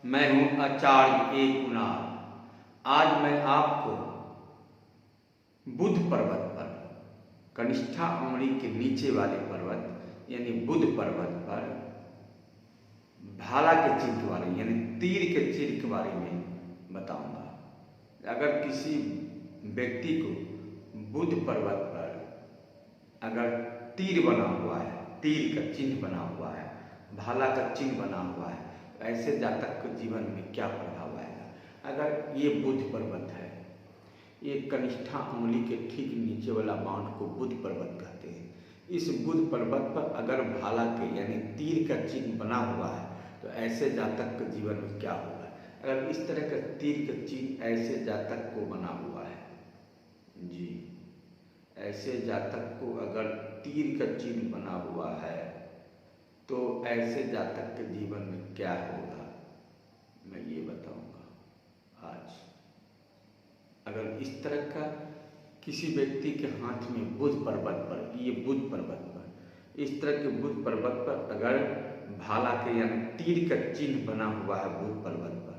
मैं हूं आचार्य ए कुणाल। आज मैं आपको बुध पर्वत पर, कनिष्ठा उंगली के नीचे वाले पर्वत यानी बुध पर्वत पर भाला के चिन्ह के बारे में यानी तीर के चिन्ह के बारे में बताऊंगा। अगर किसी व्यक्ति को बुध पर्वत पर अगर तीर बना हुआ है, तीर का चिन्ह बना हुआ है, भाला का चिन्ह बना हुआ है, तो ऐसे जातक के जीवन में क्या प्रभाव आएगा? अगर ये बुध पर्वत है, ये कनिष्ठा उंगली के ठीक नीचे वाला बांध को बुध पर्वत कहते हैं। इस बुध पर्वत पर अगर भाला के यानी तीर का चिन्ह बना हुआ है तो ऐसे जातक के जीवन में क्या होगा? अगर इस तरह का तीर का चिन्ह ऐसे जातक को बना हुआ है जी, ऐसे जातक को अगर तीर का चिन्ह बना हुआ है तो ऐसे जातक के जीवन में क्या होगा, मैं ये बताऊंगा आज। अगर इस तरह का किसी व्यक्ति के हाथ में बुध पर्वत पर, ये बुध पर्वत पर, इस तरह के बुध पर्वत पर अगर भाला के यानी तीर का चिन्ह बना हुआ है बुध पर्वत पर,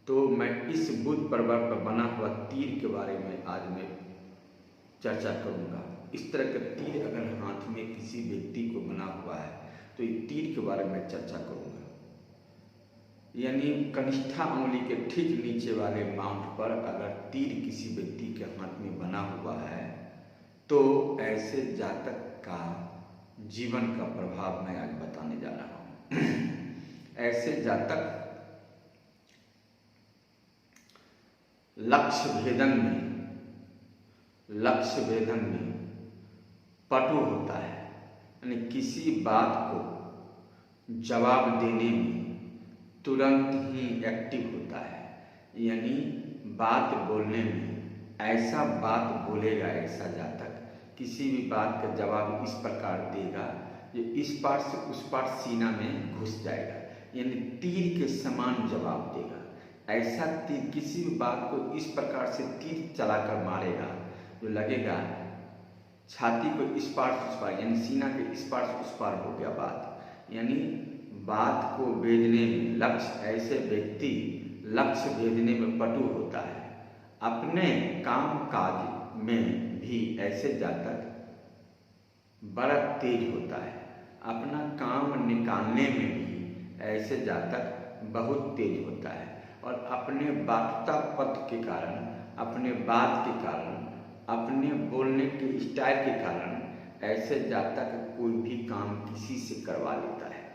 तो मैं इस बुध पर्वत पर बना हुआ तीर के बारे में आज मैं चर्चा करूंगा। इस तरह का तीर अगर हाथ में किसी व्यक्ति को बना हुआ है तो ये तीर के बारे में चर्चा करूंगा। यानी कनिष्ठा उंगली के ठीक नीचे वाले बांध पर अगर तीर किसी व्यक्ति के हाथ में बना हुआ है तो ऐसे जातक का जीवन का प्रभाव मैं आज बताने जा रहा हूं। ऐसे जातक लक्ष्य भेदन में पटु होता है, यानी किसी बात को जवाब देने में तुरंत ही एक्टिव होता है, यानी बात बोलने में ऐसा बात बोलेगा ऐसा जातक, किसी भी बात का जवाब इस प्रकार देगा जो इस पार से उस पार सीना में घुस जाएगा, यानी तीर के समान जवाब देगा। ऐसा तीर किसी भी बात को इस प्रकार से तीर चलाकर मारेगा जो लगेगा छाती को इस पार से उस पार, यानी सीना के इस पार से उस पार हो गया बात। यानी बात को भेदने में ऐसे व्यक्ति लक्ष्य भेदने में पटु होता है। अपने काम काज में भी ऐसे जातक बड़ा तेज होता है, अपना काम निकालने में भी ऐसे जातक बहुत तेज होता है, और अपने वाक्ता पथ के कारण, अपने बात के कारण, अपने बोलने के स्टाइल के कारण ऐसे जातक कोई भी काम किसी से करवा लेता है।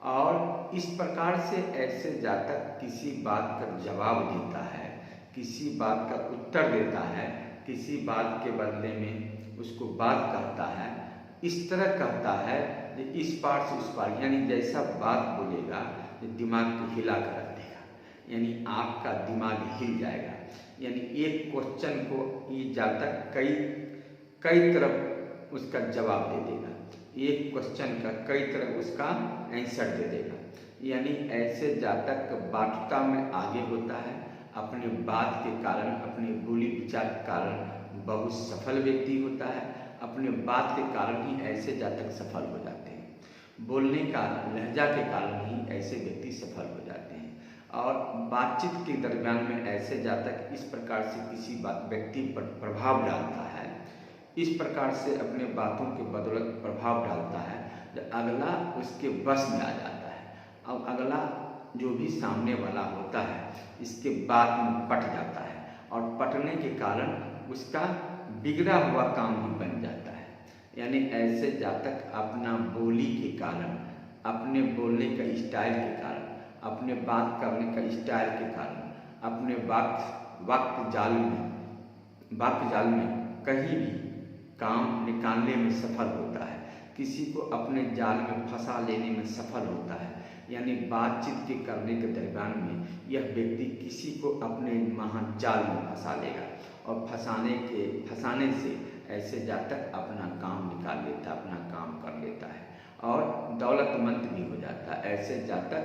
और इस प्रकार से ऐसे जातक किसी बात का जवाब देता है, किसी बात का उत्तर देता है, किसी बात के बदले में उसको बात कहता है, इस तरह कहता है कि इस पार से उस पार, यानी जैसा बात बोलेगा दिमाग को हिला कर रख देगा, यानी आपका दिमाग हिल जाएगा। यानी एक क्वेश्चन को ये जातक कई तरफ उसका जवाब दे देगा, एक क्वेश्चन का कई तरह उसका आंसर दे देगा। यानी ऐसे जातक वाक्यता में आगे होता है, अपने बात के कारण, अपने बोली विचार के कारण बहुत सफल व्यक्ति होता है। अपने बात के कारण ही ऐसे जातक सफल हो जाते हैं, बोलने का लहजा के कारण ही ऐसे व्यक्ति सफल हो जाते हैं। और बातचीत के दरमियान में ऐसे जातक इस प्रकार से किसी व्यक्ति पर प्रभाव डालता है, इस प्रकार से अपने बातों के बदौलत प्रभाव डालता है जो अगला उसके बस में आ जाता है। अब अगला जो भी सामने वाला होता है इसके बात में पट जाता है, और पटने के कारण उसका बिगड़ा हुआ काम भी बन जाता है। यानी ऐसे जातक अपना बोली के कारण, अपने बोलने का स्टाइल के कारण, अपने बात करने का स्टाइल के कारण, अपने वाक्य जाल में कहीं भी काम निकालने में सफल होता है, किसी को अपने जाल में फंसा लेने में सफल होता है। यानी बातचीत के करने के दरमियान में यह व्यक्ति किसी को अपने महाजाल में फंसा लेगा, और फंसाने से ऐसे जातक अपना काम निकाल लेता है, अपना काम कर लेता है, और दौलतमंद भी हो जाता है। ऐसे जातक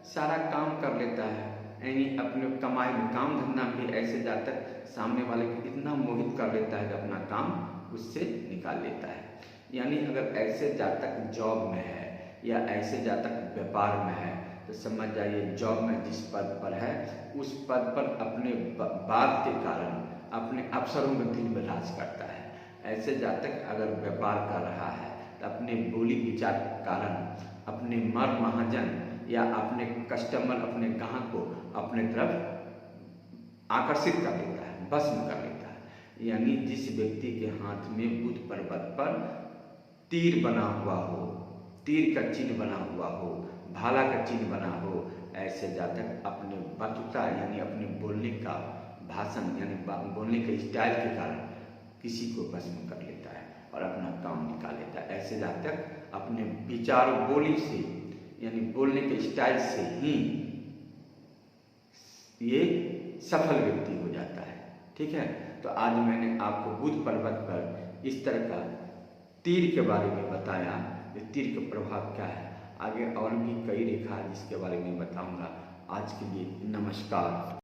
सारा काम कर लेता है, यानी अपने कमाई में, काम धंधा भी ऐसे जातक सामने वाले को इतना मोहित कर लेता है कि अपना काम उससे निकाल लेता है। यानी अगर ऐसे जातक जॉब में है या ऐसे जातक व्यापार में है तो तो समझ जाइए जॉब में जिस पद पर है उस पद पर अपने बात के कारण अपने अफसरों में दिल में राज करता है। ऐसे जातक अगर व्यापार कर रहा है तो अपने बोली विचार के कारण अपने मर महाजन या अपने कस्टमर, अपने ग्राहक को अपने तरफ आकर्षित कर लेता है, भस्म कर लेता है। यानी जिस व्यक्ति के हाथ में बुध पर्वत पर तीर बना हुआ हो, तीर का चिन्ह बना हुआ हो, भाला का चिन्ह बना हो, ऐसे जातक अपने वक्तृता यानी अपने बोलने का भाषण यानी बोलने के स्टाइल के कारण किसी को भस्म कर लेता है और अपना काम निकाल लेता है। ऐसे जातक अपने विचार बोली से यानी बोलने के स्टाइल से ही ये सफल व्यक्ति हो जाता है। ठीक है, तो आज मैंने आपको बुध पर्वत पर इस तरह का तीर के बारे में बताया, ये तीर का प्रभाव क्या है। आगे और भी कई रेखा जिसके बारे में बताऊंगा। आज के लिए नमस्कार।